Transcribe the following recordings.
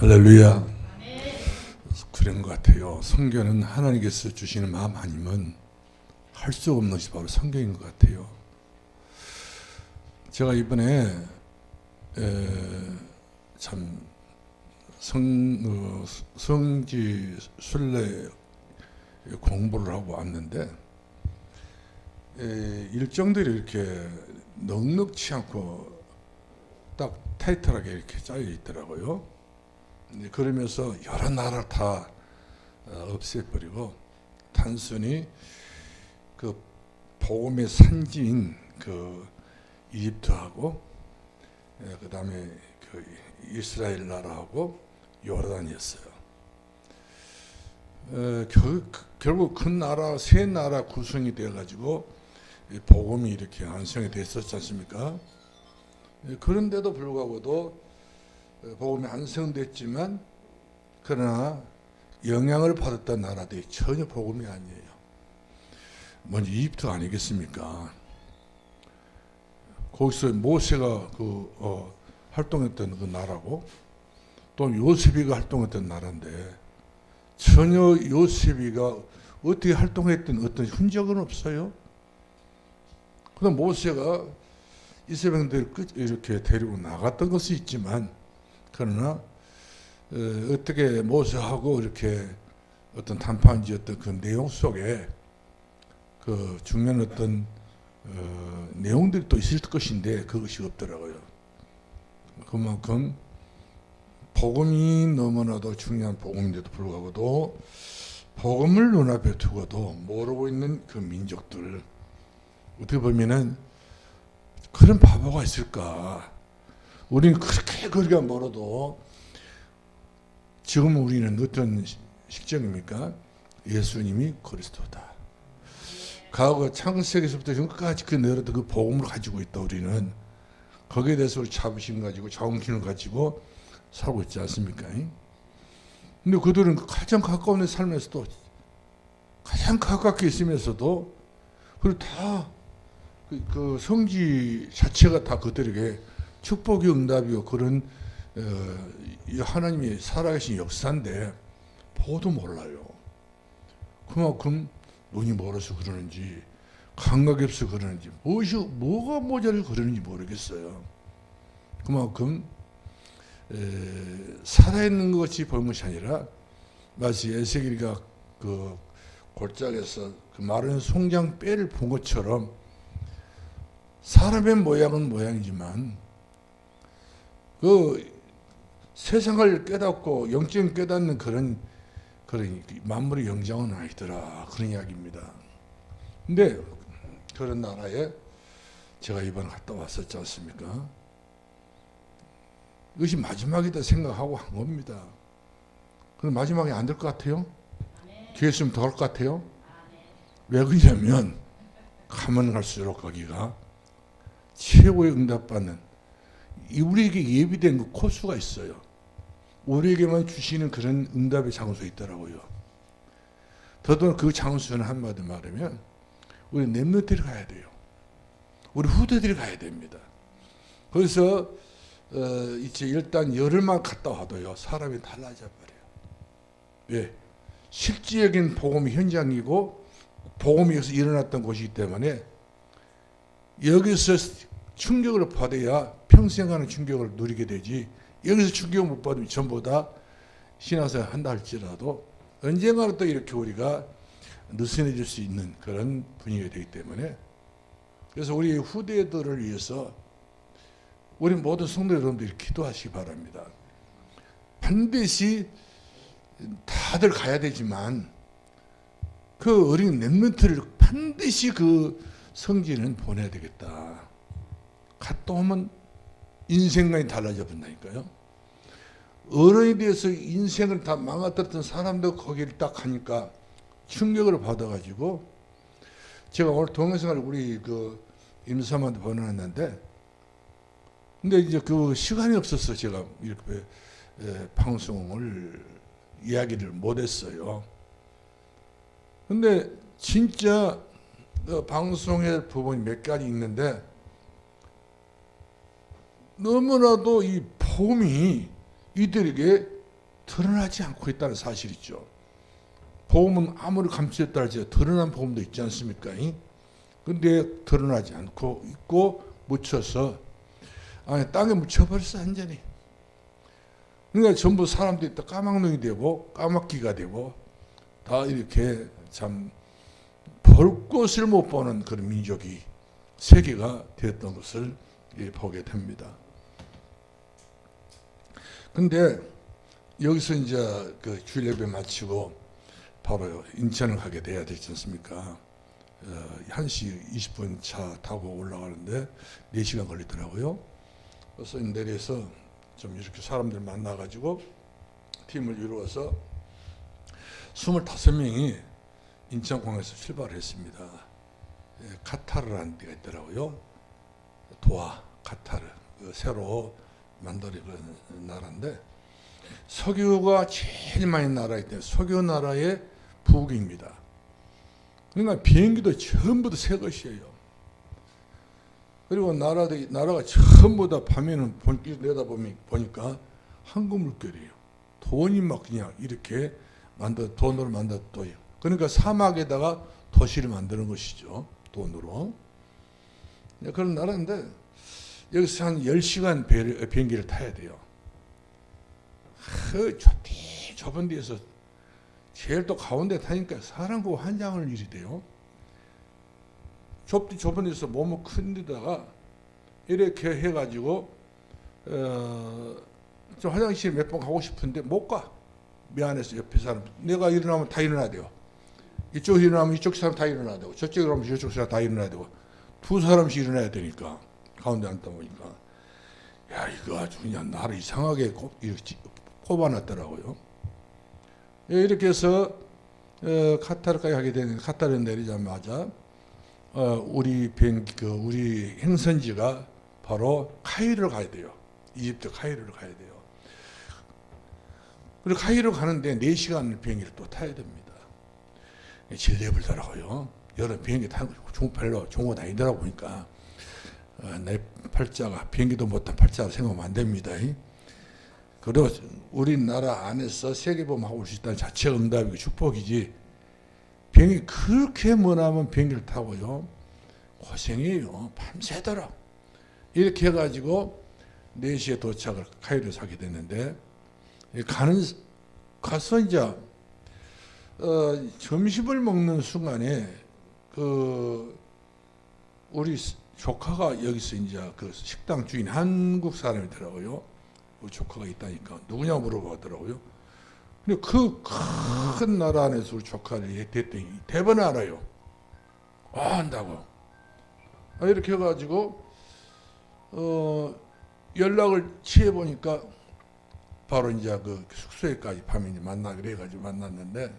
할렐루야. 그런 것 같아요. 성경은 하나님께서 주시는 마음 아니면 할 수 없는 것이 바로 성경인 것 같아요. 제가 이번에 참 성지 순례 공부를 하고 왔는데 일정들이 이렇게 넉넉치 않고 딱 타이트하게 이렇게 짜여 있더라고요. 그러면서 여러 나라를 다 없애버리고 단순히 그 복음의 산지인 그 이집트하고 그 다음에 그 이스라엘 나라하고 요르단이었어요. 결국 그 나라 세 나라 구성이 되어 가지고 복음이 이렇게 완성이 됐었지 않습니까? 그런데도 불구하고도 복음이 완성됐지만 그러나 영향을 받았던 나라들이 전혀 복음이 아니에요. 먼저 이집트 아니겠습니까? 거기서 모세가 활동했던 그 나라고 또 요셉이가 활동했던 나라인데 전혀 요셉이가 어떻게 활동했던 어떤 흔적은 없어요. 그다음 모세가 이스라엘들을 이렇게 데리고 나갔던 것이 있지만 그러나 어떻게 모세하고 이렇게 어떤談判지었던 그 내용 속에 그 중요한 어떤 내용들이 또 있을 것인데 그것이 없더라고요. 그만큼 복음이 너무나도 중요한 복음인데도 불구하고도 복음을 눈앞에 두고도 모르고 있는 그 민족들, 어떻게 보면은 그런 바보가 있을까? 우리는 그렇게 거리가 멀어도 지금 우리는 어떤 식정입니까? 예수님이 그리스도다. 과거 창세기에서부터 지금까지 그 내려도 그 복음을 가지고 있다. 우리는 거기에 대해서 우리 자부심 가지고 정신을 가지고 살고 있지 않습니까? 근데 그들은 가장 가까운 삶에서도 가장 가깝게 있으면서도 그리고 다 그 성지 자체가 다 그들에게 축복이 응답이요 그런 하나님이 살아계신 역사인데 보도 몰라요. 그만큼 눈이 멀어서 그러는지 감각이 없어서 그러는지 뭐가 모자라서 그러는지 모르겠어요. 그만큼 살아있는 것이 보는 것이 아니라 마치 에스겔이가 그 골짜기에서 그 마른 송장 뼈를 본 것처럼 사람의 모양은 모양이지만 그 세상을 깨닫고 영적인 깨닫는 그런 만물의 영장은 아니더라 그런 이야기입니다. 근데 그런 나라에 제가 이번에 갔다 왔었지 않습니까? 이것이 마지막이다 생각하고 한 겁니다. 그럼 마지막이 안 될 것 같아요? 기회 있으면 더 할 것 같아요? 왜 그러냐면 가면 갈수록 거기가 최고의 응답받는 우리에게 예비된 그 코스가 있어요. 우리에게만 주시는 그런 응답의 장소에 있더라고요. 더더욱 그 장소는 한마디 말하면 우리 렘넌트들이 가야 돼요. 우리 후대들이 가야 됩니다. 그래서 이제 일단 열흘만 갔다 와도요 사람이 달라져 버려요. 왜? 실질적인 복음이 현장이고 복음이 여기서 일어났던 곳이기 때문에 여기서 충격을 받아야 평생 가는 충격을 누리게 되지 여기서 충격을 못 받으면 전부 다 신앙생활 한다 할지라도 언젠가는 또 이렇게 우리가 느슨해질 수 있는 그런 분위기가 되기 때문에 그래서 우리 후대들을 위해서 우리 모든 성도 여러분들이 기도하시기 바랍니다. 반드시 다들 가야 되지만 그 어린 렘넌트를 반드시 그 성지는 보내야 되겠다. 갔다 오면 인생관이 달라져 본다니까요. 어른에 대해서 인생을 다 망가뜨렸던 사람도 거기를 딱 가니까 충격을 받아가지고 제가 오늘 동영상을 우리 그 임사한테 보내놨는데 근데 이제 그 시간이 없어서 제가 이렇게 방송을 이야기를 못했어요. 근데 진짜 그 방송의 부분이 몇 가지 있는데 너무나도 이 복음이 이들에게 드러나지 않고 있다는 사실이죠. 복음은 아무리 감추었다 할지라도 드러난 복음도 있지 않습니까? 근데 드러나지 않고 있고 묻혀서 땅에 묻혀버렸어 완전히. 그러니까 전부 사람들이 다 까막눈이 되고 까맣기가 되고 다 이렇게 참 볼 곳을 못 보는 그런 민족이 세계가 되었던 것을 보게 됩니다. 근데 여기서 이제 그 주일 예배 마치고 바로 인천을 가게 돼야 되지 않습니까? 1시 20분 차 타고 올라가는데 4시간 걸리더라고요. 그래서 내려서 좀 이렇게 사람들 만나가지고 팀을 이루어서 25명이 인천공항에서 출발을 했습니다. 카타르라는 데가 있더라고요. 도하, 카타르. 새로 만들어진 나라인데 석유가 제일 많이 나라이기 때문에 석유 나라의 부국입니다. 그러니까 비행기도 전부 다 새 것이에요. 그리고 나라가 전부 다 밤에는 본길 내다보니까 황금 물결이에요. 돈이 막 그냥 이렇게 돈으로 만들었어요. 그러니까 사막에다가 도시를 만드는 것이죠. 돈으로. 그런 나라인데 여기서 한 10시간 비행기를 타야 돼요. 좁은 데에서 제일 또 가운데 타니까 사람과 환장할 일이 돼요. 좁은 데서 몸은 큰 데다가 이렇게 해가지고 좀 화장실 몇 번 가고 싶은데 못 가. 미안해서 옆에 사람 내가 일어나면 다 일어나야 돼요. 이쪽 일어나면 이쪽 사람 다 일어나야 되고 저쪽 일어나면 저쪽 사람 다 일어나야 되고 두 사람씩 일어나야 되니까 가운데 앉다 보니까 야 이거 아주 그냥 나를 이상하게 꼽아놨더라고요. 이렇게 해서 카타르까지 가게 되는 카타르에 내리자마자 우리 행선지가 바로 카이로를 가야 돼요. 이집트 카이로를 가야 돼요. 그리고 카이로 가는데 4시간 비행기를 또 타야 됩니다. 질려불더라고요. 여러 비행기 타는 거 별로 좋은 거 아니더라고 보니까 내 팔자가 비행기도 못한 팔자로 생각하면 안 됩니다. 그리고 우리나라 안에서 세계보험 하고 올 수 있다는 자체가 응답이고 축복이지 비행기 그렇게 머나면 비행기를 타고요 고생이에요. 밤새도록 이렇게 해가지고 4시에 도착을 카이로에 사게 됐는데 가서 이제 점심을 먹는 순간에 우리 조카가 여기서 이제 그 식당 주인 한국 사람이더라고요. 우리 조카가 있다니까 누구냐고 물어보더라고요. 근데 그 큰 나라 안에서 우리 조카를 됐더니 대번을 알아요. 안다고. 이렇게 해가지고 연락을 취해 보니까 바로 이제 그 숙소에까지 밤에 만나기로 해가지고 만났는데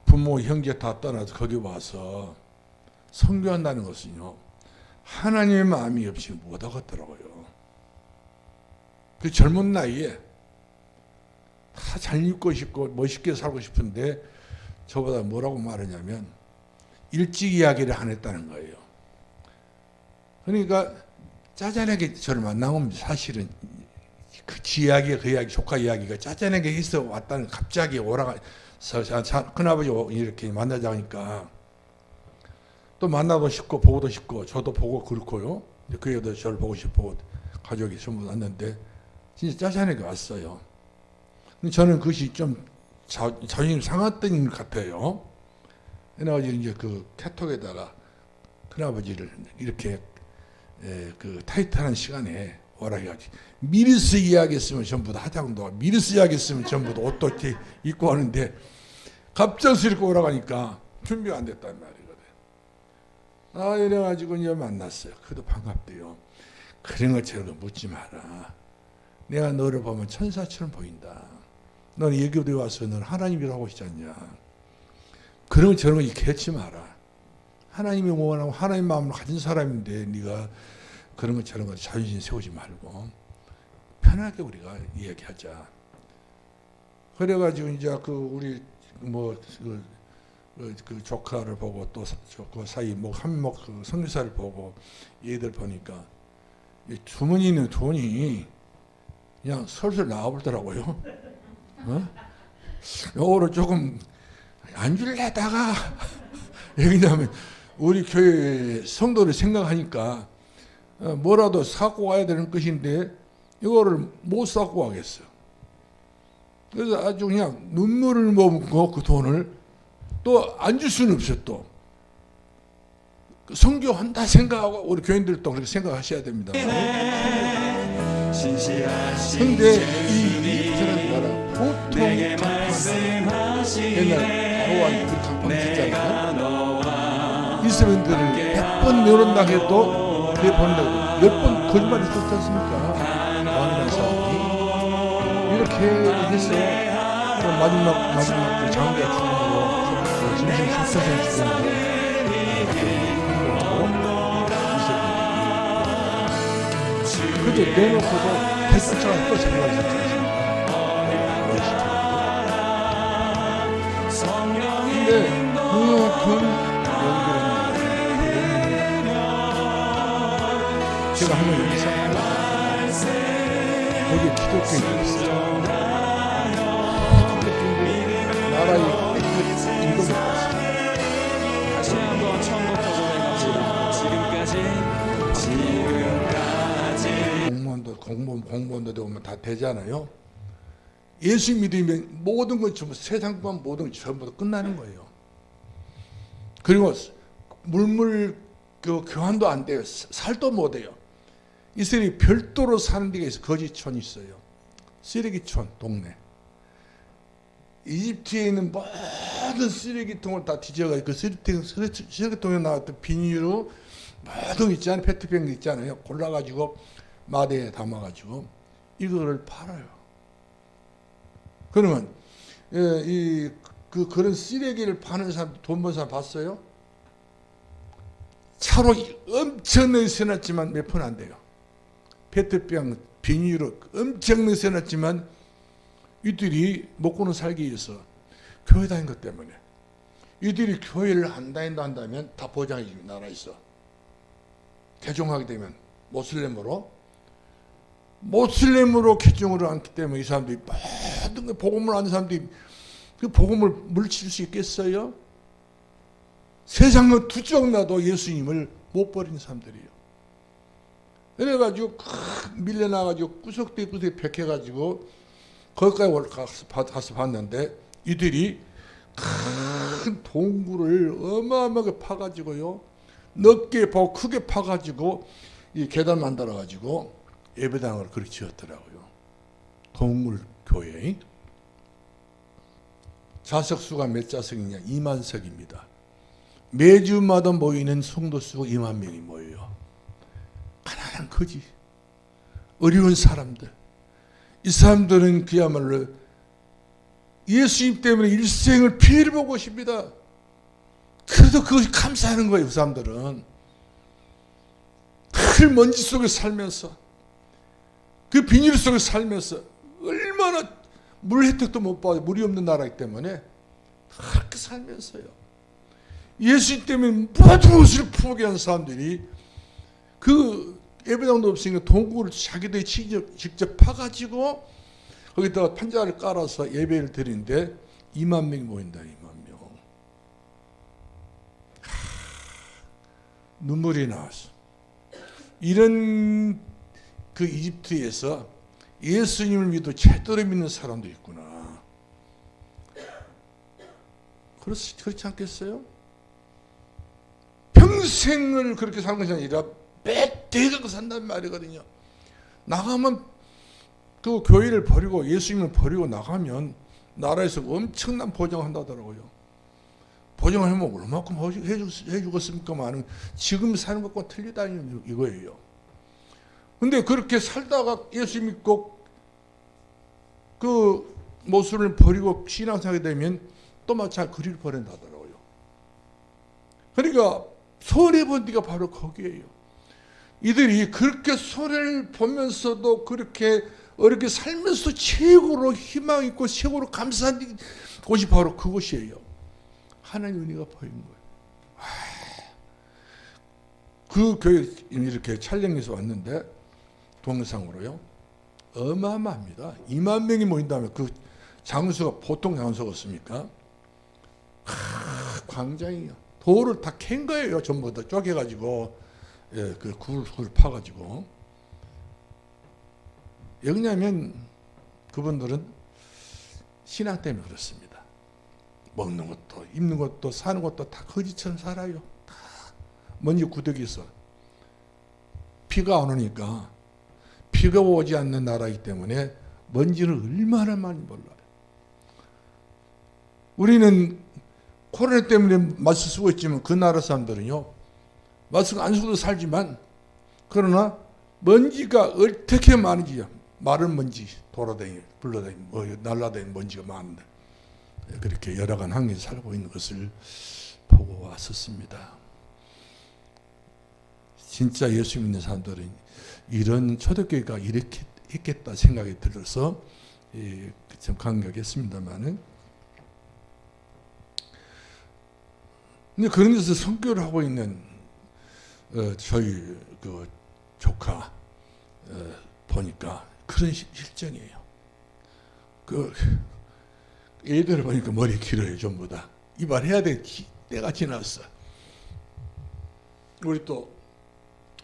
부모 형제 다 떠나서 거기 와서 선교한다는 것은요 하나님의 마음이 없이 못 하겠더라고요. 그 젊은 나이에 다 잘 입고 싶고 멋있게 살고 싶은데 저보다 뭐라고 말하냐면 일찍 이야기를 안 했다는 거예요. 그러니까 짜잔하게 저를 만난 겁니다. 사실은 그 이야기, 그 이야기, 조카 이야기가 짜잔하게 해서 왔다는 갑자기 오라가 큰아버지 이렇게 만나자 하니까 또 만나고 싶고 보고도 싶고 저도 보고 그렇고요. 그 애도 저를 보고 싶고 가족이 전부 왔는데 진짜 짜잔하게 왔어요. 근데 저는 그것이 좀 자존심 상했던 것 같아요. 그래가지고 이제 그 카톡에다가 큰아버지를 이렇게 그 타이트한 시간에 오라 해가지고 미리서 이야기했으면 전부 다 화장도 미리서 이야기했으면 전부 다 옷도 이렇게 입고 하는데 갑작스럽게 오라고 하니까 준비가 안 됐단 말이거든. 이래가지고 이제 만났어요. 그래도 반갑대요. 그런 것처럼 묻지 마라. 내가 너를 보면 천사처럼 보인다. 너는 예교도에 와서 너는 하나님이라고 하지 않냐. 그런 저런 거 이렇게 하지 마라. 하나님이 원하고 하나님 마음을 가진 사람인데 네가 그런 것 저런 거 자존심 세우지 말고 편하게 우리가 이야기하자. 그래가지고 이제 우리 그 조카를 보고 또 그 사이 한목 그 선교사를 보고 얘들 보니까 주머니는 돈이 그냥 설설 나와보더라고요. 요거를 조금 안 줄래다가 왜냐하면 우리 교회 성도를 생각하니까 뭐라도 사고 와야 되는 것인데 이거를 못 사고 가겠어. 그래서 아주 그냥 눈물을 머금고 그 돈을 또 안 줄 수는 없어. 또 선교한다 생각하고 우리 교인들도 그렇게 생각하셔야 됩니다. 근데 이 사람 보통 옛날 바로한 그 강판 있잖아요. 이스라엘들을 100번 면허당해도 내 번다고 10번 거짓말 있었지 않습니까? 왕이라는 사람이 이렇게 해서 마지막 그 장대가 죽음으로 짐승 3,000명 죽음으로 그래도 내놓고도 대수처럼 또 생각을 했지 않습니까? 근데 그 제가 한번 여기 있었는데 거기에 기독교인들이 있어요. 기독교인들이 나라의 임금을 받았어요. 다시 한번 처음부터 공무원도 되면 다 되잖아요. 예수 믿으면 모든 것 전부 세상만 모든 것 전부 다 끝나는 거예요. 그리고 물물 교환도 안 돼요. 살도 못 해요. 이스라엘이 별도로 사는 데가 있어요. 거지촌이 있어요. 쓰레기촌 동네. 이집트에 있는 모든 쓰레기통을 다 뒤져가지고 그 쓰레기통에 나왔던 비닐로 모든 있잖아요. 페트병 있잖아요. 골라가지고 마대에 담아가지고 이거를 팔아요. 그러면 그런 쓰레기를 파는 사람, 돈 버는 사람 봤어요? 차로 엄청나게 써놨지만 몇 푼 안 돼요. 페트병, 비닐로 엄청나게 써놨지만 이들이 먹고는 살기 위해서 교회 다닌 것 때문에 이들이 교회를 안 다닌다 한다면 다 보장해 줍니다. 나라에서 개종하게 되면 모슬렘으로 개종을 않기 때문에 이 사람들이 모든 거 복음을 아는 사람들이 그 복음을 물칠 수 있겠어요? 세상은 두쪽 나도 예수님을 못 버리는 사람들이에요. 그래가지고 밀려나가지고 구석구석에 백해가지고 거기까지 가서 봤는데 이들이 큰 동굴을 어마어마하게 파가지고요, 넓게 파고 크게 파가지고 이 계단 만들어가지고 예배당을 그렇게 지었더라고요. 동굴 교회. 좌석 수가 몇 좌석이냐? 2만 석입니다. 매주마다 모이는 성도 수가 2만 명이 모여요. 가난한 거지. 어려운 사람들. 이 사람들은 그야말로 예수님 때문에 일생을 피해를 보고 있습니다. 그래도 그것이 감사하는 거예요. 그 사람들은 큰 먼지 속에 살면서 그 비닐 속에 살면서 얼마나 물 혜택도 못 받아, 물이 없는 나라이기 때문에 그렇게 살면서요, 예수님 때문에 모든 것을 포기한 사람들이 그 예배당도 없으니까 동굴을 자기들이 직접 파가지고 거기다가 판자를 깔아서 예배를 드리는데 2만 명이 모인다. 2만 명. 눈물이 나왔어. 이런 그 이집트에서 예수님을 믿고 제대로 믿는 사람도 있구나. 그렇지 않겠어요? 평생을 그렇게 사는 것이 아니라 빽대가 산단 말이거든요. 나가면 그 교회를 버리고 예수님을 버리고 나가면 나라에서 엄청난 보장을 한다더라고요. 보장을 하면 얼마큼 해주겠습니까만 지금 사는 것과 틀리다는 이거예요. 근데 그렇게 살다가 예수 믿고 그 모습을 버리고 신앙생활이 되면 또 마찬가지로 그리를 버린다더라고요. 그러니까 손해본 데가 바로 거기에요. 이들이 그렇게 손해를 보면서도 그렇게 어렵게 살면서 최고로 희망 있고 최고로 감사한 곳이 바로 그곳이에요. 하나님 은혜가 보인 거예요. 그 교회 이렇게 촬영해서 왔는데 동영상으로요. 어마어마합니다. 2만 명이 모인다면 그 장소가 보통 장소였습니까? 광장이요. 돌을 다 캔 거예요. 전부 다 쪼개가지고, 예, 그 굴 파가지고. 왜냐하면 그분들은 신앙 때문에 그렇습니다. 먹는 것도, 입는 것도, 사는 것도 다 거지처럼 살아요. 다 먼지 구덩이에서. 비가 안 오니까, 비가 오지 않는 나라이기 때문에 먼지를 얼마나 많이 몰라요. 우리는 코로나 때문에 마스크 쓰고 있지만 그 나라 사람들은요, 마스크 안 쓰고도 살지만, 그러나 먼지가 어떻게 많은지, 마른 먼지 돌아다니고 불러다니고 날아다니는 먼지가 많은데 그렇게 열악한 환경에서 살고 있는 것을 보고 왔었습니다. 진짜 예수 믿는 사람들은 이런 초대교회가 이렇게 있겠다 생각이 들어서 참 감격했습니다만은, 근데 그런 데서 선교를 하고 있는 저희 그 조카 보니까 그런 실정이에요. 그 애들 보니까 머리 길어요. 전부 다 이발해야 될 때가 지났어. 우리 또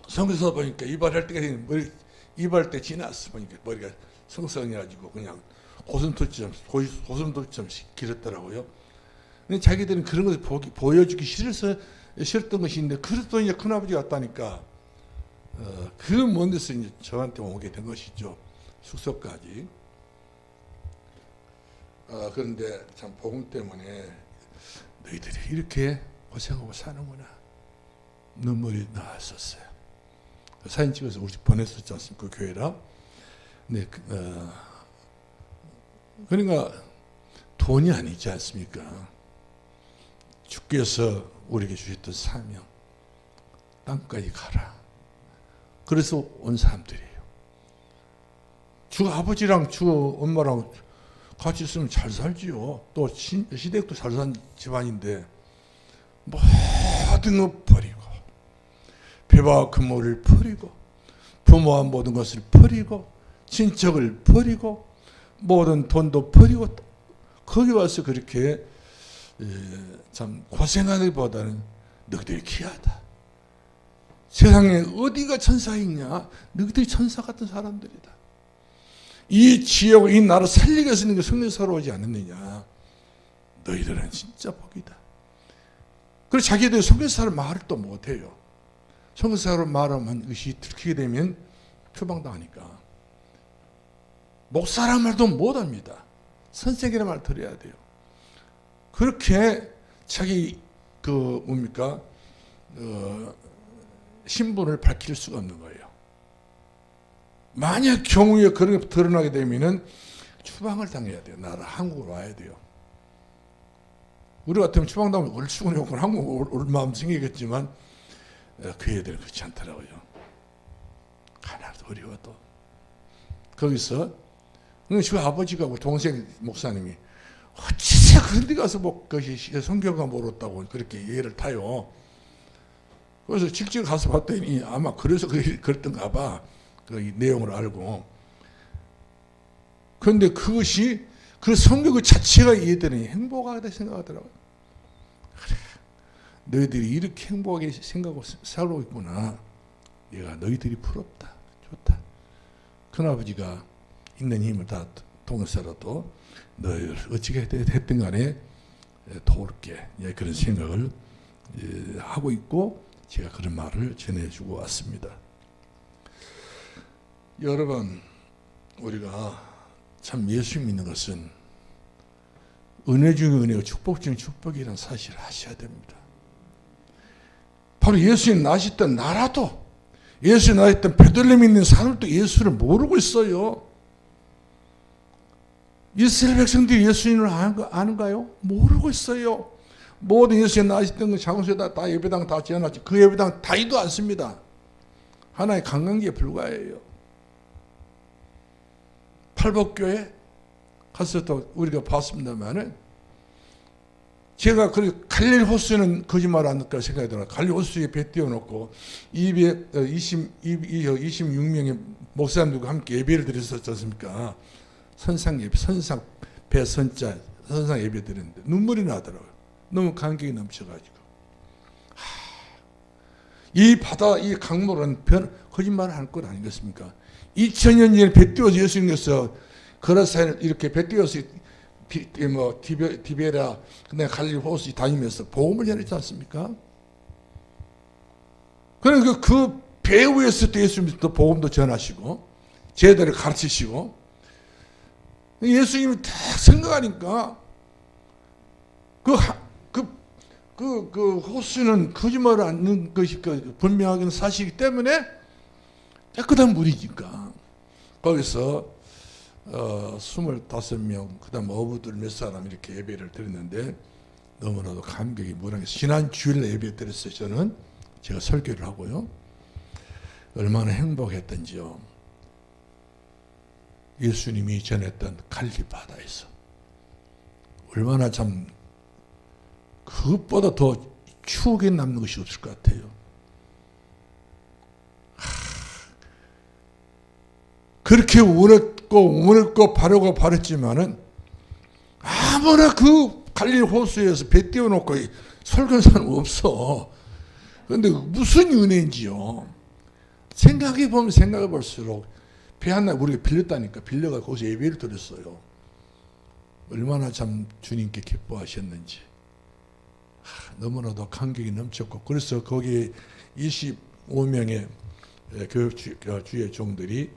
성교사 보니까 이발할 때가 되는 머리 이발할 때 지났어. 보니까 머리가 성성해가지고 그냥 고슴도치처럼 길었더라고요. 근데 자기들은 그런 것을 보여주기 싫었던 것인데, 그래도 이제 큰아버지가 왔다니까 그 먼 데서 이제 저한테 오게 된 것이죠. 숙소까지. 그런데 참 복음 때문에 너희들이 이렇게 고생하고 사는구나. 눈물이 나왔었어요. 사진 찍어서 우리 보냈었지 않습니까? 그 교회라. 네, 그러니까 돈이 아니지 않습니까? 주께서 우리에게 주셨던 사명, 땅까지 가라. 그래서 온 사람들이에요. 주 아버지랑 주 엄마랑 같이 있으면 잘 살지요. 또 시댁도 잘 산 집안인데 모든 것 버리고, 배와 근모를 버리고, 부모와 모든 것을 버리고, 친척을 버리고, 모든 돈도 버리고, 거기 와서 그렇게 참 고생하기보다는 너희들이 귀하다. 세상에 어디가 천사 있냐? 너희들이 천사 같은 사람들이다. 이 지역, 이 나라 살리기 위해서 있는 게 성령사로 오지 않았느냐? 너희들은 진짜 복이다. 그래서 자기들 성교사로 말을 또 못해요. 성교사로 말하면 의식이 들키게 되면 표방당하니까. 목사란 말도 못합니다. 선생이란 말 들어야 돼요. 그렇게 자기 신분을 밝힐 수가 없는 거예요. 만약 경우에 그런 게 드러나게 되면은 추방을 당해야 돼요. 나라 한국으로 와야 돼요. 우리 같으면 추방당하면 얼추구나 욕을 한국 올 마음 생기겠지만 그 애들은 그렇지 않더라고요. 하나도 어려워도. 거기서 저 아버지가 동생 목사님이 어찌서 그런 데 가서 그것이 성경가 모르겠다고 그렇게 예를 타요. 그래서 실제 가서 봤더니 아마 그래서 그랬던가 봐. 그 내용을 알고. 그런데 그것이 그 성경 그 자체가 이해되니 행복하다 생각하더라고요. 그래, 너희들이 이렇게 행복하게 생각하고 살고 있구나. 내가 너희들이 부럽다. 좋다. 큰아버지가 있는 힘을 다 통해서라도 너희를 어찌게 됐든 간에 도울게. 그런 생각을 하고 있고, 제가 그런 말을 전해주고 왔습니다. 여러분, 우리가 참 예수 믿는 것은 은혜 중에 은혜고 축복 중에 축복이라는 사실을 아셔야 됩니다. 바로 예수님 나셨던 나라도, 예수님 나셨던 베들레헴에 있는 사람들도 예수를 모르고 있어요. 이스라엘 백성들이 예수님을 아는가요? 모르고 있어요. 모든 예수님 나셨던 그 장소에다 다 예배당 다 지어놨지. 그 예배당 다이도 않습니다. 하나의 관광지에 불과해요. 팔복교회 가서 또 우리가 봤습니다만은 제가 그 갈릴리 호수는 거짓말 안 할까 생각이 들어요. 갈릴리 호수에 배 띄워놓고 26명의 목사님들과 함께 예배를 드렸었지 않습니까? 선상 예배, 선상 배 선자 선상 예배 드렸는데 눈물이 나더라고요. 너무 감격이 넘쳐가지고. 이 바다, 이 강물은 거짓말을 할 것 아니겠습니까? 2000년 전에 배 띄워서 예수님께서 거라사에 이렇게 배 띄워서 디베라, 그다음에 갈릴리 호수 다니면서 복음을 전했지 않습니까? 그러니까 그 배 위에서 또 예수님이 또 복음도 전하시고 제자들을 가르치시고 예수님이 딱 생각하니까 그 호수는 거짓말을 않는 것이 분명하게 사실이기 때문에 깨끗한 물이니까 거기서 25명 그다음 어부들 몇 사람 이렇게 예배를 드렸는데 너무나도 감격이 무량해서 지난 주일에 예배 드렸어요. 저는 제가 설교를 하고요. 얼마나 행복했던지요. 예수님이 전했던 갈릴리 바다에서 얼마나 참 그것보다 더 추억에 남는 것이 없을 것 같아요. 그렇게 원했고 바르고 바랬지만은 아무나 그 갈릴리 호수에서 배 띄워놓고 설교하는 사람 없어. 그런데 무슨 은혜인지요. 생각해 볼수록 배 하나 우리가 빌렸다니까 빌려가 거기서 예배를 드렸어요. 얼마나 참 주님께 기뻐하셨는지. 너무나도 감격이 넘쳤고 그래서 거기에 25명의 주의 종들이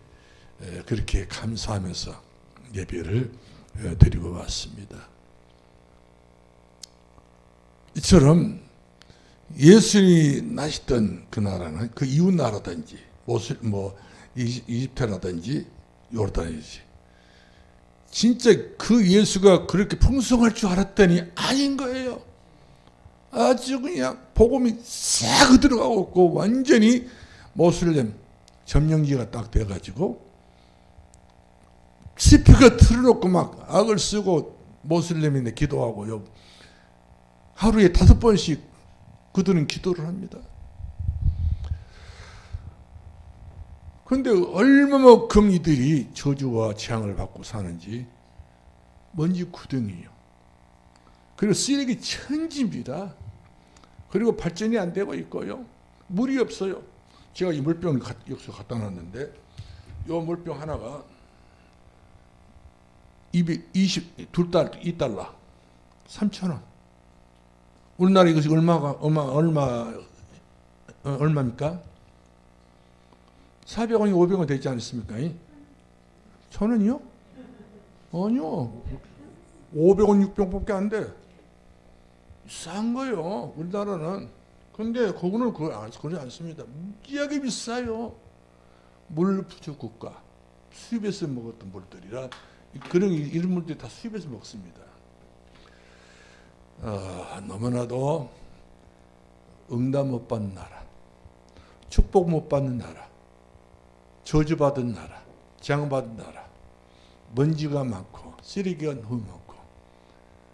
그렇게 감사하면서 예배를 드리고 왔습니다. 이처럼 예수님이 나시던 그 나라는 그 이웃 나라든지 이집트라든지 요르단이지 진짜 그 예수가 그렇게 풍성할 줄 알았더니 아닌 거예요. 아주 그냥 복음이 싹 들어가고 있고 완전히 모슬렘 점령지가 딱 돼가지고 스피커 틀어놓고 막 악을 쓰고 모슬렘인데 기도하고요. 하루에 5번씩 그들은 기도를 합니다. 그런데 얼마만큼 이들이 저주와 재앙을 받고 사는지 먼지 구덩이에요. 그리고 쓰레기 천지입니다. 그리고 발전이 안 되고 있고요. 물이 없어요. 제가 이 물병을 여기서 갖다 놨는데 이 물병 하나가 2달러 3,000원. 우리나라 이것이 얼마입니까? 400원이 500원 되지 않습니까? 1,000원이요? 아니요. 500원 600원밖에 안 돼. 싼 거요. 우리나라는. 근데 거기는 그러지 않습니다. 무지하게 비싸요. 물 부족 국가. 수입해서 먹었던 물들이라 이런 물들이 다 수입해서 먹습니다. 너무나도 응답 못 받는 나라, 축복 못 받는 나라, 저주받은 나라, 재앙받은 나라, 먼지가 많고 쓰레기가 너무 많고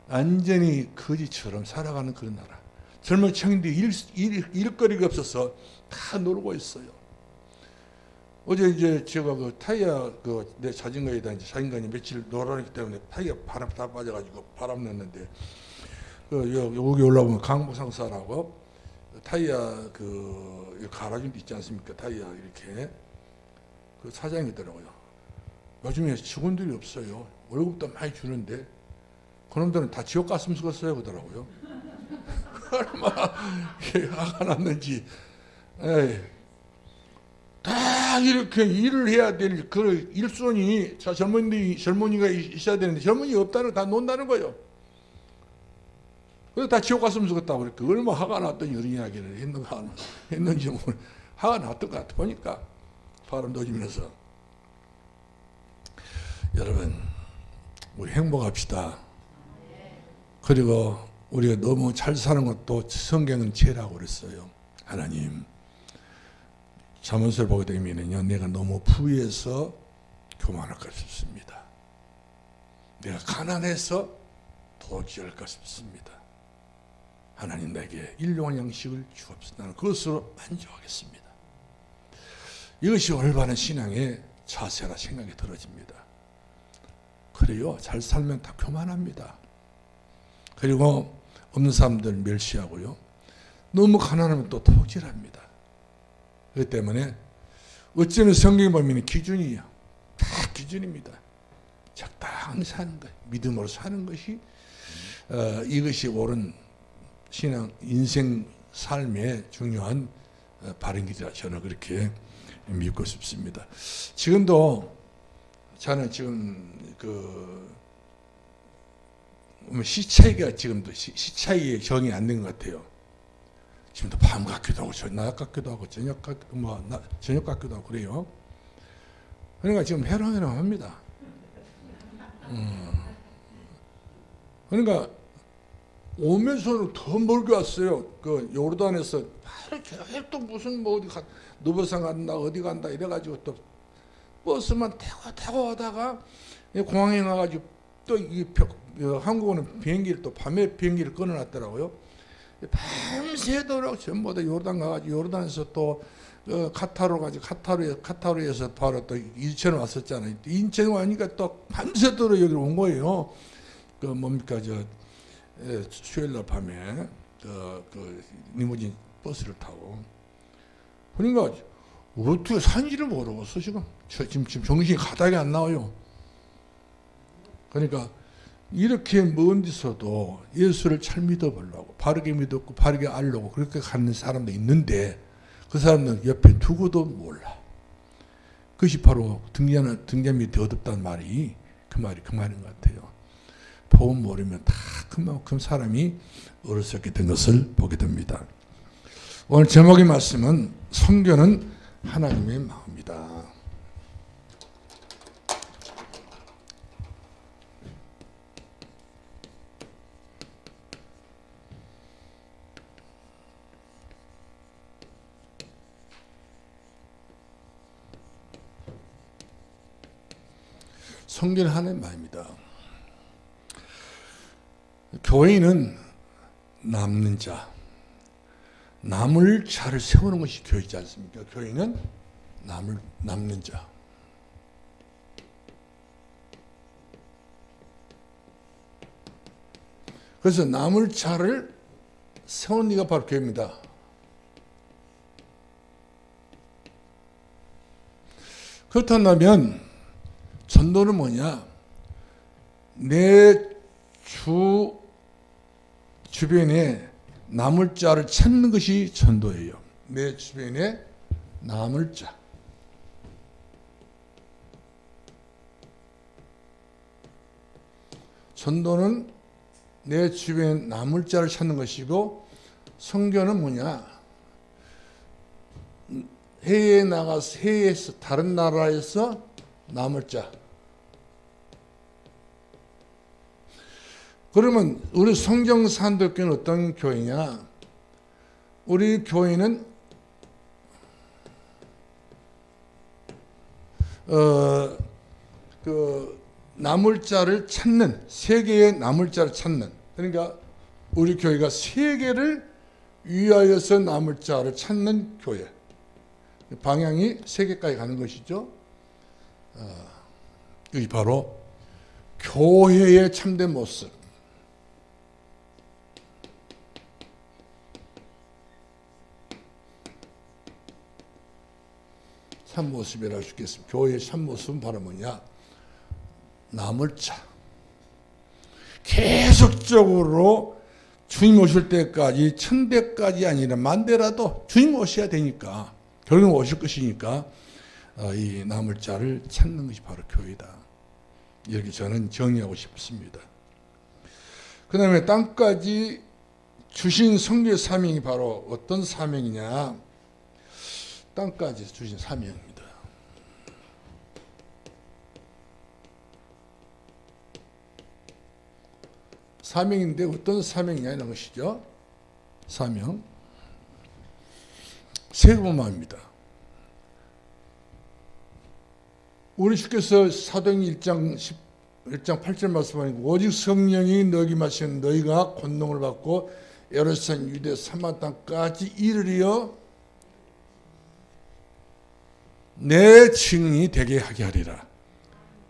완전히 거지처럼 살아가는 그런 나라. 젊은 청년들이 일거리가 없어서 다 놀고 있어요. 어제 이제 제가 그 타이어 내 자전거에다 이제 자전거니 며칠 놀아놨기 때문에 타이어 바람 다 빠져가지고 바람 났는데 여기 올라오면 강보상사라고 타이어 갈아준 데 있지 않습니까? 타이어 이렇게 그 사장이더라고요. 요즘에 직원들이 없어요. 월급도 많이 주는데 그놈들은 다 지옥 갔으면 좋겠어요 그러더라고요. 얼마나 화가 났는지. 다 이렇게 일을 해야 될 그 일손이 젊은이가 있어야 되는데 젊은이가 없다는 다 논다는 거예요. 그래서 다 지옥 갔으면 좋겠다고 그랬고 얼마나 화가 났더니 이런 이야기를 했는지 모르겠는데 화가 났던 것 같아 보니까 바람 도지면서. 여러분 우리 행복합시다. 그리고 우리가 너무 잘 사는 것도 성경은 죄라고 그랬어요. 하나님 잠언서를 보게 되면요, 내가 너무 부유해서 교만할 것 싶습니다. 내가 가난해서 도지할 것 싶습니다. 하나님 내게 일용할 양식을 주옵소서. 나는 그것으로 만족하겠습니다. 이것이 올바른 신앙의 자세라 생각이 들어집니다. 그래요. 잘 살면 다 교만합니다. 그리고 없는 사람들 멸시하고요. 너무 가난하면 또 토질합니다. 그렇기 때문에 어쩌면 성경에 보면 기준이에요. 다 기준입니다. 적당히 사는 것, 믿음으로 사는 것이 이것이 옳은 신앙, 인생 삶의 중요한 바른 길이라 저는 그렇게 믿고 싶습니다. 지금도 저는 지금 시차이가 지금도 시차이에 정이 안 된 것 같아요. 지금도 밤 같기도 하고 낮 같기도 하고 저녁 같기도 하고 그래요. 그러니까 지금 해롱해롱합니다. 그러니까 오면서는 더 멀게 왔어요. 그 요르단에서 바로 또 무슨 뭐 어디 노버상 간다 어디 간다 이래가지고 또 버스만 타고 하다가 공항에 가가지고 또 이 한국은 비행기를 또 밤에 비행기를 끊어놨더라고요. 밤새도록 전부 다 요르단 가가지고 요르단에서 또 카타르 가지고 카타르에서 바로 또 인천 왔었잖아요. 인천 와니까 또 밤새도록 여기 온 거예요. 그 뭡니까 수요일 날 밤에 그 리무진 버스를 타고 그러니까 어떻게 산지를 모르겠어 지금 정신이 가닥이 안 나와요. 그러니까 이렇게 먼 데서도 예수를 잘 믿어보려고 바르게 믿었고 바르게 알려고 그렇게 가는 사람도 있는데 그 사람은 옆에 두고도 몰라. 그것이 바로 등잔 밑에 어둡다는 말이 그 말인 것 같아요. 복음 모르면 다 그만큼 사람이 어리석게 된 것을 보게 됩니다. 오늘 제목의 말씀은 성교는 하나님의 마음이다. 성교는 하나님의 마음이다. 교회는 남는 자, 남을 자를 세우는 것이 교회이지 않습니까? 교회는 남는 자. 그래서 남을 자를 세우는 이가 바로 교회입니다. 그렇다면 전도는 뭐냐? 내 주변에 남을 자를 찾는 것이 전도예요. 내 주변에 남을 자. 전도는 내 주변에 남을 자를 찾는 것이고 선교는 뭐냐? 해외에 나가서 해외에서 다른 나라에서 남을 자. 그러면 우리 성경산도교회는 어떤 교회냐? 우리 교회는 남을 자를 찾는, 세계의 남을 자를 찾는, 그러니까 우리 교회가 세계를 위하여서 남을 자를 찾는 교회. 방향이 세계까지 가는 것이죠. 이게 바로 교회의 참된 모습. 참모습이라고 죽겠습니다. 교회의 참모습은 바로 뭐냐? 남을 자. 계속적으로 주님 오실 때까지, 천대까지 아니라 만대라도 주님 오셔야 되니까, 결국 오실 것이니까 이 남을 자를 찾는 것이 바로 교회다. 이렇게 저는 정의하고 싶습니다. 그 다음에 땅까지 주신 성교의 사명이 바로 어떤 사명이냐? 땅까지 주신 사명입니다. 사명인데 어떤 사명이냐 이런 것이죠. 사명. 세부마입니다. 우리 주께서 사도행전 1장 8절 말씀하니까 오직 성령이 너에게 마시면 너희가 권능을 받고 예루살렘, 유대, 사마리아 땅까지 이르리어 내 증인이 되게 하게 하리라.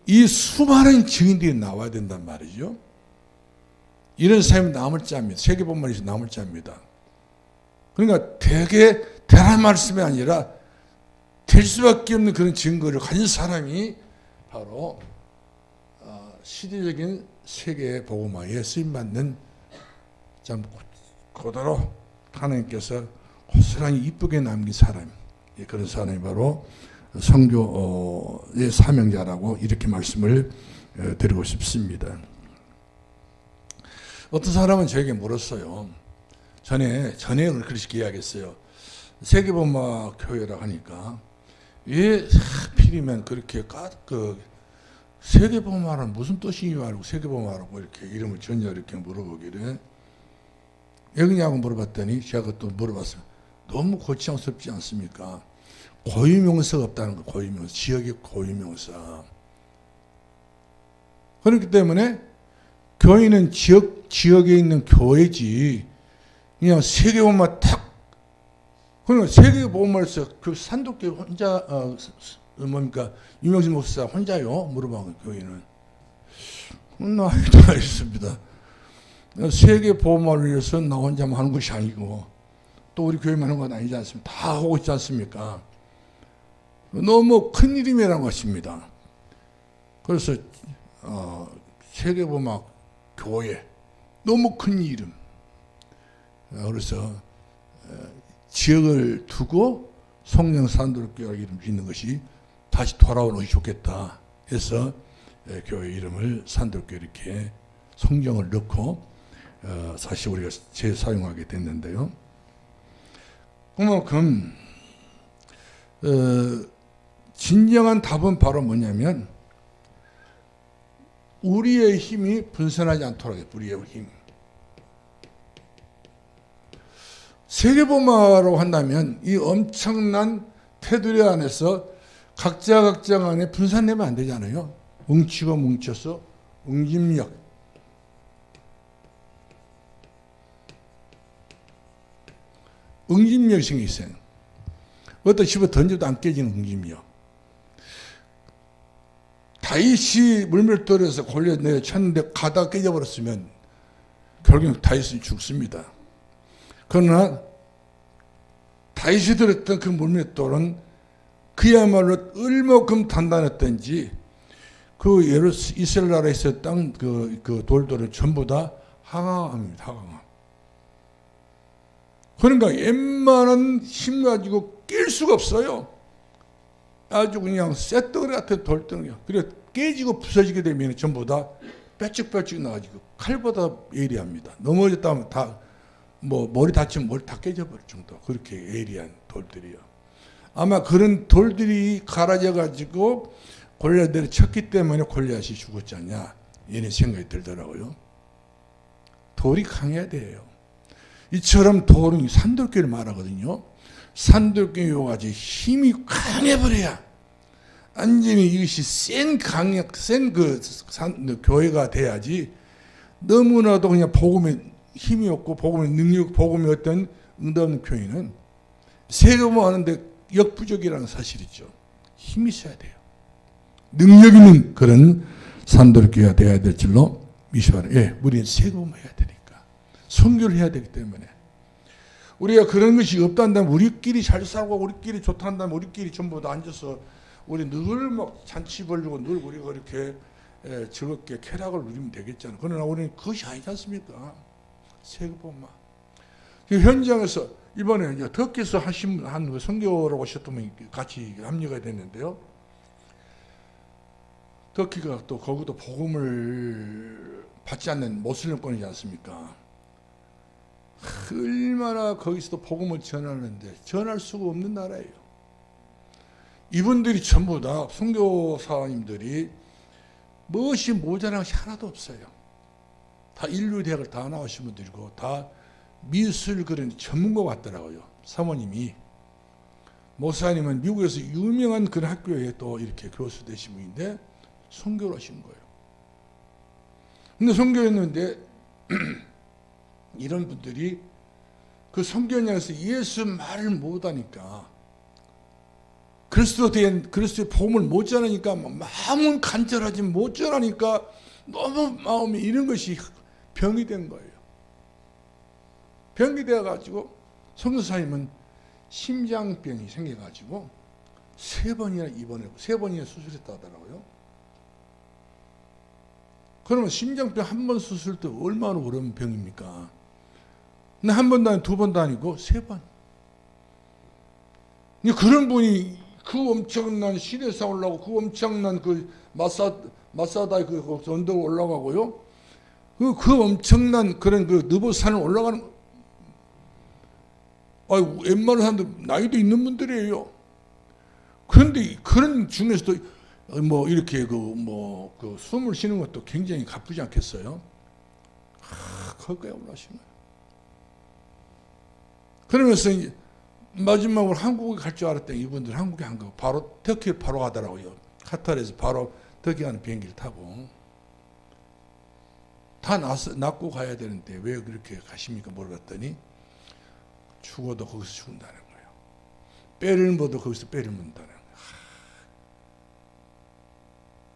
이 수많은 증인들이 나와야 된단 말이죠. 이런 사람이 남을 자입니다. 세계본문에서 남을 자입니다. 그러니까 되게 대단한 말씀이 아니라 될 수밖에 없는 그런 증거를 가진 사람이 바로 시대적인 세계 복음화에 쓰임받는 참 그대로 하나님께서 고스란히 이쁘게 남긴 사람, 그런 사람이 바로 선교의 사명자라고 이렇게 말씀을 드리고 싶습니다. 어떤 사람은 저에게 물었어요. 전에 그렇게 이야기했어요. 세계복음화 교회라고 하니까 왜 하필이면 그렇게 세계복음화는 무슨 뜻이냐고 알고 세계복음화라고 이렇게 이름을 전혀 이렇게 물어보기를 왜 그러냐고 물어봤더니 제가 또 물어봤어요. 너무 고치장스럽지 않습니까? 고유명사가 없다는 거, 고유명사, 지역의 고유명사. 그렇기 때문에 교회는 지역에 있는 교회지 그냥 세계복음화 탁 그러니까 세계복음화에서 그 산도교 혼자 뭡니까 유명진 목사 혼자요? 물어봐요. 교회는 나 있습니다. 세계복음화를 위해서 나 혼자만 하는 것이 아니고 또 우리 교회만 하는 건 아니지 않습니까? 다 하고 있지 않습니까? 너무 큰 이름이라는 것입니다. 그래서 세계복음화 교회 너무 큰 이름. 그래서 지역을 두고 성령 산도교회 이름 짓는 것이 다시 돌아오는 것이 좋겠다 해서 교회 이름을 산도교회 이렇게 성경을 넣고 사실 우리가 재사용하게 됐는데요. 그만큼 진정한 답은 바로 뭐냐면 우리의 힘이 분산하지 않도록 해요. 우리의 힘. 세계복음화로 한다면 이 엄청난 테두리 안에서 각자 안에 분산되면 안 되잖아요. 뭉치고 뭉쳐서 응집력. 응집력이 생겼어요. 어떤 집어 던져도 안 깨지는 응집력. 다윗이 물밀돌에서 골리앗 내려 쳤는데 가다가 깨져버렸으면 결국 다윗은 죽습니다. 그러나 다윗이 들었던 그 물밀돌은 그야말로 얼마큼 단단했던지 그 이스라엘 나라에 있었던 그 돌들은 전부 다 항암입니다. 항암. 그러니까 웬만한 힘 가지고 깰 수가 없어요. 아주 그냥 쇳덩어리 같은 돌덩이야. 그래 깨지고 부서지게 되면 전부 다 뼈쭉뼈쭉 나가지고 칼보다 예리합니다. 넘어졌다면 다 뭐 머리 다치면 머리 다 깨져버릴 정도. 그렇게 예리한 돌들이요. 아마 그런 돌들이 갈아져 가지고 골리앗을 쳤기 때문에 골리앗이 죽었지 않냐 이런 생각이 들더라고요. 돌이 강해야 돼요. 이처럼 돌은 산돌교를 말하거든요. 산돌교와 같이 힘이 강해버려야 완전히 이것이 센 교회가 돼야지 너무나도 그냥 복음에 힘이 없고 복음의 능력, 복음의 어떤 응답 없는 교회는 세금을 하는데 역부족이라는 사실이죠. 힘이 있어야 돼요. 능력 있는 그런 산돌교회가 돼야 될 줄로 미시바를. 예, 우리는 세금을 해야 되니까. 선교를 해야 되기 때문에. 우리가 그런 것이 없다면 우리끼리 잘 살고 우리끼리 좋다면 우리끼리 전부 다 앉아서 우리 늘 막 잔치 벌리고 늘 우리가 이렇게 즐겁게 쾌락을 누리면 되겠잖아요. 그러나 우리는 그것이 아니지 않습니까? 세계복음화. 현장에서 이번에 이제 터키에서 한 선교로 오셨던 분이 같이 합류가 됐는데요. 터키가 또 거기도 복음을 받지 않는 모슬림권이지 않습니까? 얼마나 거기서도 복음을 전하는데 전할 수가 없는 나라예요. 이분들이 전부 다 선교사님들이 무엇이 모자란 것이 하나도 없어요. 다 인류대학을 다 나오신 분들이고 다 미술 그런 전문가 같더라고요. 사모님이. 목사님은 미국에서 유명한 그런 학교에 또 이렇게 교수 되신 분인데 선교를 하신 거예요. 근데 선교했는데 이런 분들이 그 성경에서 예수 말을 못하니까 그리스도의 복음을 못 전하니까 마음은 간절하지 못 전하니까 너무 마음이 이런 것이 병이 된 거예요. 병이 되어가지고 선교사님은 심장병이 생겨가지고 3번이나 입원했고 3번이나 수술했다 하더라고요. 그러면 심장병 한 번 수술 때 얼마나 어려운 병입니까? 근데 한 번도 아니고 2번도 아니고 3번. 그런 분이 그 엄청난 시내산 올라가고 그 엄청난 그 마사다의 그 언덕 올라가고요. 그 엄청난 그런 그 느보산을 올라가는, 웬만한 사람들 나이도 있는 분들이에요. 그런데 그런 중에서도 뭐 이렇게 그 숨을 쉬는 것도 굉장히 가쁘지 않겠어요? 거기에 올라가신 거예요. 그러면서 이제 마지막으로 한국에 갈 줄 알았더니 이분들 한국에 안 가고 바로 터키에 바로 가더라고요. 카타르에서 바로 터키 가는 비행기를 타고. 다 낳고 가야 되는데 왜 그렇게 가십니까? 물어봤더니 죽어도 거기서 죽는다는 거예요. 뼈를 묻어도 거기서 뼈를 묻는다는 거예요.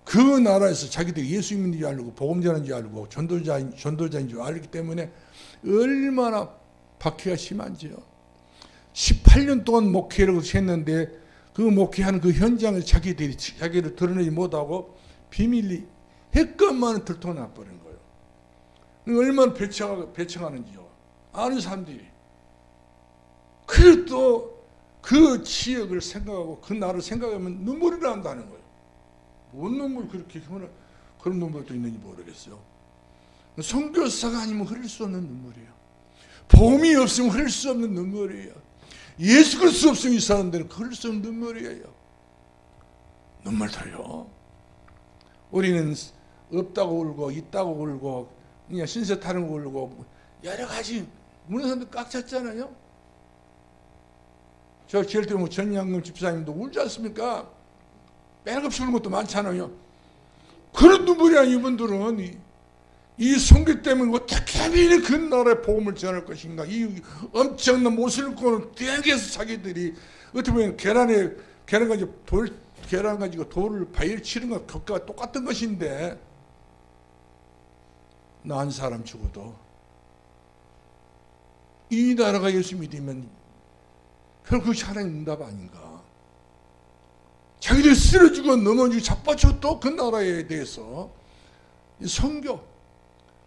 그 나라에서 자기들이 예수님인 줄 알고 복음자인 줄 알고 전도자인 줄 알기 때문에 얼마나 박해가 심한지요. 18년 동안 목회를 했는데 그 목회하는 그 현장을 자기를 드러내지 못하고 비밀리 핵것만은 들통나버린 거예요. 얼마나 배척하는지요. 아는 사람들이. 그래도 그 지역을 생각하고 그 나라를 생각하면 눈물이 난다는 거예요. 뭔 눈물 그렇게 그런 눈물도 있는지 모르겠어요. 선교사가 아니면 흐를 수 없는 눈물이에요. 복음이 없으면 흐를 수 없는 눈물이에요. 예수 그리스도 없으면 이 사람들은 흐를 수 없는 눈물이에요. 눈물 터요. 우리는 없다고 울고 있다고 울고 그냥 신세 타는 거 울고 여러 가지 우는 사람들 꽉 찼잖아요. 저 제일 들으면 전양금 집사님도 울지 않습니까? 빼곡없이 우는 것도 많잖아요. 그런 눈물이야. 이분들은 이 선교 때문에 어떻게 하면 그 나라의 복음을 전할 것인가. 이 엄청난 못을 꼬는 땡겨서 자기들이 어떻게 보면 계란 가지고 돌을 바위를 치는 것과 똑같은 것인데 나 한 사람 죽어도 이 나라가 예수 믿으면 결국 그것이 하나님 응답 아닌가. 자기들 쓰러지고 넘어지고 자빠졌도 그 나라에 대해서 선교.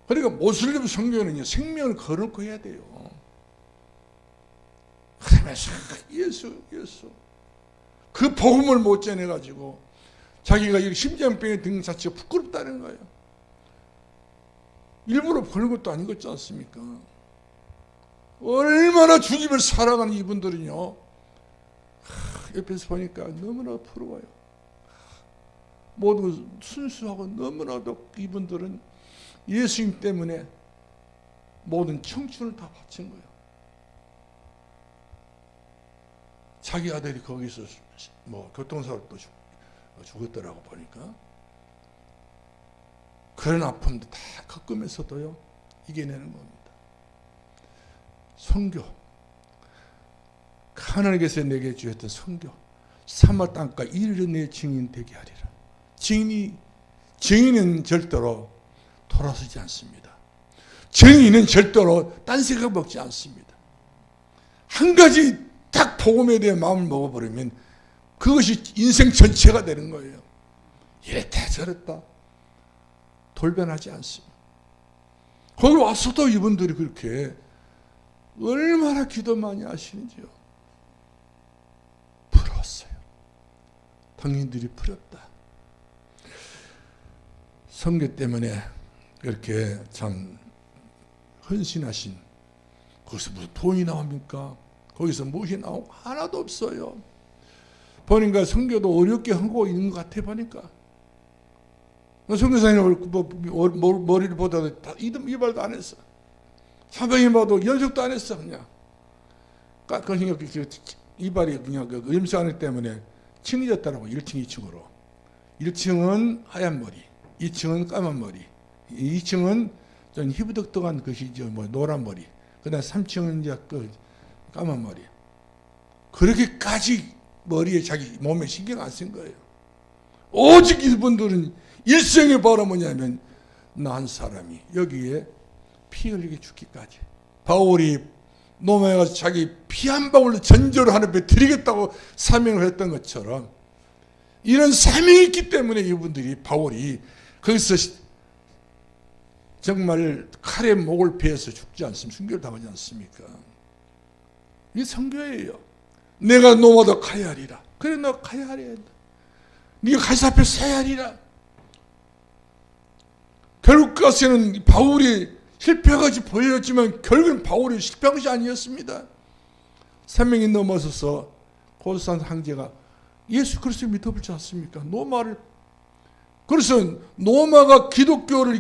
그러니까 모슬림 선교는 생명을 걸어놓고 해야 돼요. 그러면서 예수 그 복음을 못 전해가지고 자기가 이 심장병에 든 자체가 부끄럽다는 거예요. 일부러 그런 것도 아닌 것 같지 않습니까? 얼마나 주님을 사랑하는 이분들은요. 옆에서 보니까 너무나 부러워요. 모두 순수하고 너무나도 이분들은 예수님 때문에 모든 청춘을 다 바친 거예요. 자기 아들이 거기서 교통사고로 또 죽었더라고 보니까. 그런 아픔도 다 겪으면서도요 이겨내는 겁니다. 선교, 하나님께서 내게 주셨던 선교, 사마 땅과 이르러 내 증인 되게 하리라. 증인은 절대로 돌아서지 않습니다. 증인은 절대로 딴 생각 먹지 않습니다. 한 가지 딱 복음에 대한 마음을 먹어버리면 그것이 인생 전체가 되는 거예요. 이랬다 저랬다 돌변하지 않습니다. 거기 와서도 이분들이 그렇게 얼마나 기도 많이 하시는지요. 부러웠어요. 당신들이 부럽다. 선교 때문에 그렇게 참 헌신하신, 거기서 무슨 돈이 나옵니까? 거기서 무엇이 나오고 하나도 없어요. 보니까 선교도 어렵게 하고 있는 것 같아 보니까. 선교사님 머리를 보다도 이발도 안 했어. 사병이 봐도 연습도 안 했어. 그냥 그냥 이발이 그냥 그 염색하는 때문에 층이졌더라고. 1층, 2층으로. 1층은 하얀 머리, 2층은 까만 머리, 2층은 좀 희부덕덕한 것이죠. 노란 머리. 그다음 3층은 이제 그 까만 머리. 그렇게까지 머리에 자기 몸에 신경 안 쓴 거예요. 오직 이분들은 일생의 바로 뭐냐면 나 한 사람이 여기에 피 흘리게 죽기까지. 바울이 로마에 가서 자기 피 한 방울로 전제로 하나님께 드리겠다고 사명을 했던 것처럼 이런 사명이 있기 때문에 이분들이 바울이 거기서 정말 칼에 목을 베어서 죽지 않습니까? 순교를 당하지 않습니까? 이게 선교예요. 내가 노마다 가야 하리라. 그래 너 가야 하리라. 네가 가시 앞에 서야 하리라. 결국 가서는 바울이 실패하지 보였지만 결국은 바울이 실패한 것이 아니었습니다. 3명이 넘어서서 고산 황제가 예수 그리스도를 믿어보지 않습니까? 노마를. 그래서 노마가 기독교가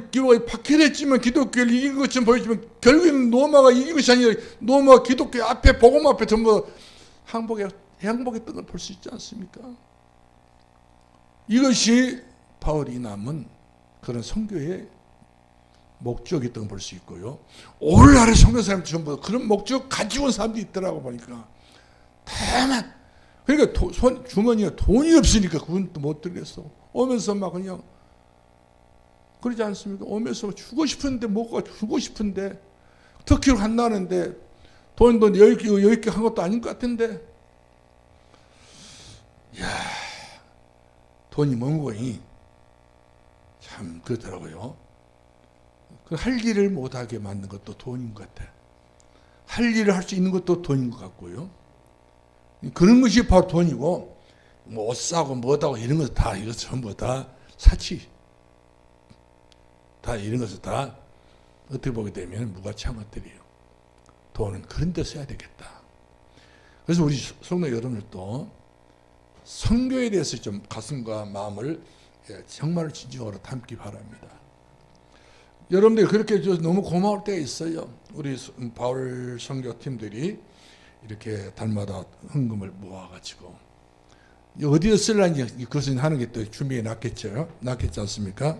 박해했지만 기독교를 이긴 것처럼 보였지만 결국에는 노마가 이긴 것이 아니라 노마가 기독교 앞에 복음 앞에 전부 행복했던 걸 볼 수 있지 않습니까? 이것이 바울이 남은 그런 선교의 목적이었던 걸 볼 수 있고요. 오늘날의 선교 사람들 전부 그런 목적 가지고 온 사람들이 있더라고 보니까. 다만 그러니까 주머니에 돈이 없으니까 그건 또 못 들겠어. 오면서 막 그냥 그러지 않습니까? 오면서 주고 싶은데 뭐가 주고 싶은데 터키로 간다는데 돈도 여유 있게 한 것도 아닌 것 같은데 이야 돈이 먼 거니 참 그렇더라고요. 그 할 일을 못하게 만든 것도 돈인 것 같아. 할 일을 할 수 있는 것도 돈인 것 같고요. 그런 것이 바로 돈이고 뭐 옷 사고 뭐다고 이런 것 다 이거 전부 다 사치. 다 이런 것을 다 어떻게 보게 되면 무가치한 것들이에요. 돈은 그런 데 써야 되겠다. 그래서 우리 성도 여러분들도 선교에 대해서 좀 가슴과 마음을 정말 진정으로 담기 바랍니다. 여러분들이 그렇게 해줘서 너무 고마울 때가 있어요. 우리 바울 선교팀들이 이렇게 달마다 헌금을 모아가지고 어디에 쓰려는지 그것은 하는 게 또 준비해 놨겠지 않습니까?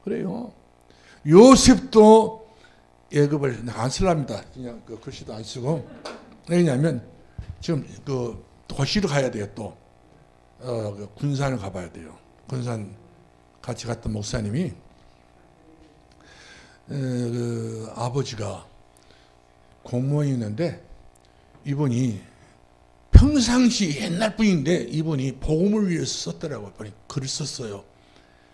그래요. 요셉도 예급을 안 쓰랍니다. 그냥 그 글씨도 안 쓰고. 왜냐하면 지금 그 도시로 가야 돼요. 또 그 군산을 가봐야 돼요. 군산 같이 갔던 목사님이 그 아버지가 공무원이었는데 이분이 평상시 옛날 분인데 이분이 복음을 위해서 썼더라고요. 글을 썼어요.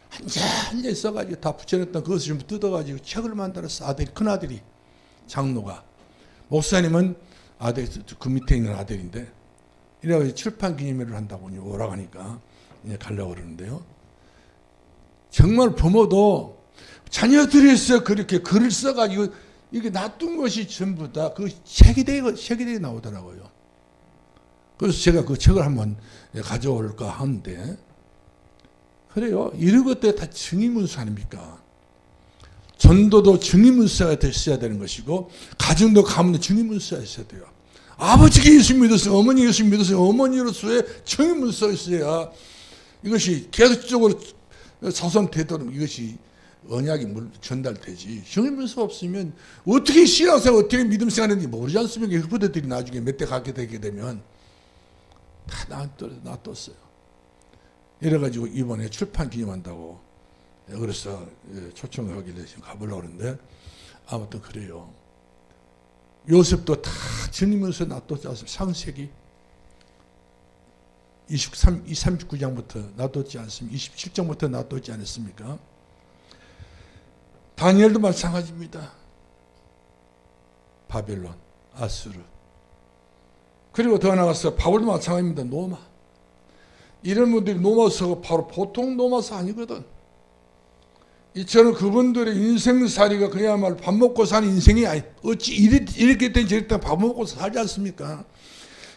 한자 써가지고 다 붙여놨던 그것을 좀 뜯어가지고 책을 만들었어. 큰아들이 장로가. 목사님은 아들, 그 밑에 있는 아들인데 이래가지고 출판 기념회를 한다고 오라고 하니까 이제 가려고 그러는데요. 정말 부모도 자녀들에서 그렇게 글을 써가지고 이게 놔둔 것이 전부 다 그 책이 되게 나오더라고요. 그래서 제가 그 책을 한번 가져올까 하는데 그래요. 이런 것들 다 증인문서 아닙니까? 전도도 증인문서가 있어야 되는 것이고 가정도 가문도 증인문서가 있어야 돼요. 아버지가 예수 믿었어요. 어머니 예수 믿었어요. 어머니로서의 증인문서가 있어야 이것이 계속적으로 자손되도록 이것이 언약이 전달되지. 증인문서 없으면 어떻게 신앙생활 어떻게 믿음생활하는지 모르지 않습니까? 후대들이 나중에 몇 대 가게 되게 되면 다 놔뒀어요. 이래가지고 이번에 출판 기념한다고 그래서 초청을 하길래 지금 가보려고 하는데 아무튼 그래요. 요셉도 다 증인문서 놔뒀지 않습니까? 창세기 39장부터 놔뒀지 않습니까? 27장부터 놔뒀지 않았습니까? 다니엘도 마찬가지입니다. 바벨론, 아수르. 그리고 더 나가서 바울도 마찬가지입니다. 노마. 이런 분들이 노마서가 바로 보통 노마서 아니거든. 이처럼 그분들의 인생살이가 그야말로 밥 먹고 사는 인생이 아니, 어찌 이렇게 된 저렇게 밥 먹고 살지 않습니까?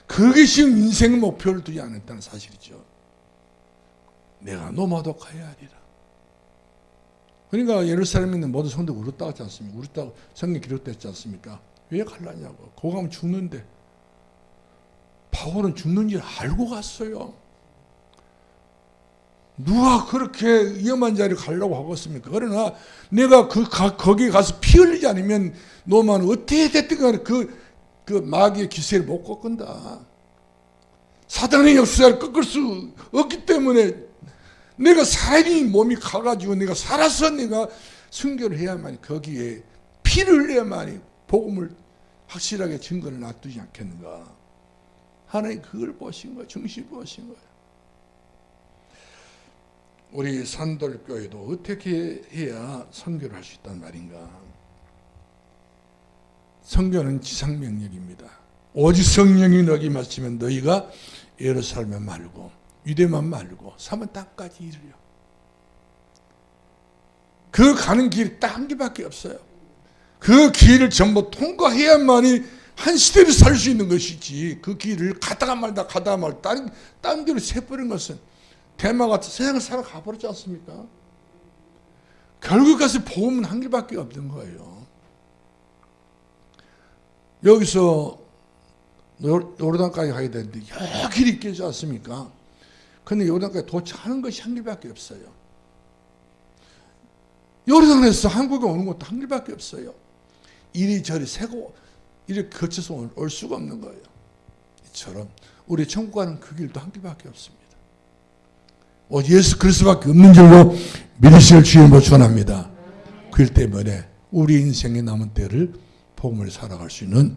그것이 인생 목표를 두지 않았다는 사실이죠. 내가 노마도 가야 하리라. 그러니까 예루살렘에 있는 모든 성도가 울었다고 하지 않습니까? 울었다고 성경 기록됐지 않습니까? 왜 갈라냐고. 거기 가면 죽는데. 바울은 죽는 줄 알고 갔어요. 누가 그렇게 위험한 자리에 가려고 하겠습니까? 그러나 내가 거기에 가서 피 흘리지 않으면 너만 어떻게 됐든 간에 그 마귀의 기세를 못 꺾는다. 사단의 역사를 꺾을 수 없기 때문에 내가 살아있는 몸이 가가지고 내가 살아서 내가 순교를 해야만 거기에 피를 흘려야만 복음을 확실하게 증거를 놔두지 않겠는가. 하나님 그걸 보신 거예요. 중심 보신 거예요. 우리 산돌교회도 어떻게 해야 선교를 할 수 있단 말인가. 선교는 지상명령입니다. 오직 성령이 너희 마시면 너희가 예루살렘 말고 유대만 말고 사면 땅까지 이르려. 그 가는 길이 딱 한 길밖에 없어요. 그 길을 전부 통과해야만이 한 시대를 살 수 있는 것이지, 그 길을 가다가 말다 다른 길을 새버린 것은 대마 같은 세상을 살아가 버렸지 않습니까? 결국 가서 복음은 한 길밖에 없는 거예요. 여기서 요르단까지 가야 되는데 여러 길이 있겠지 않습니까? 근데 요르단까지 도착하는 것이 한 길밖에 없어요. 요르단에서 한국에 오는 것도 한 길밖에 없어요. 이리저리 세고 이렇게 거쳐서 올 수가 없는 거예요. 이처럼 우리 천국 가는 그 길도 한 길밖에 없습니다. 예수 그리스도밖에 없는 줄로 믿으실 주님으로 축원합니다. 그 일 때문에 우리 인생의 남은 때를 복음을 살아갈 수 있는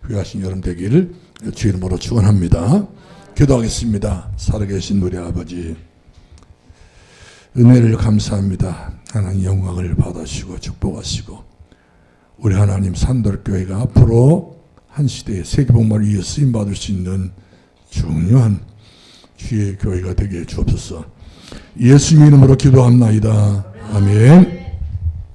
귀하신 여러분 되기를 주의 이름으로 축원합니다. 기도하겠습니다. 살아계신 우리 아버지, 은혜를 감사합니다. 하나님 영광을 받으시고 축복하시고 우리 하나님 산돌교회가 앞으로 한 시대에 세계복음을 위해 쓰임받을 수 있는 중요한 주의 교회가 되게 주옵소서. 예수님 이름으로 기도합나이다. 아멘.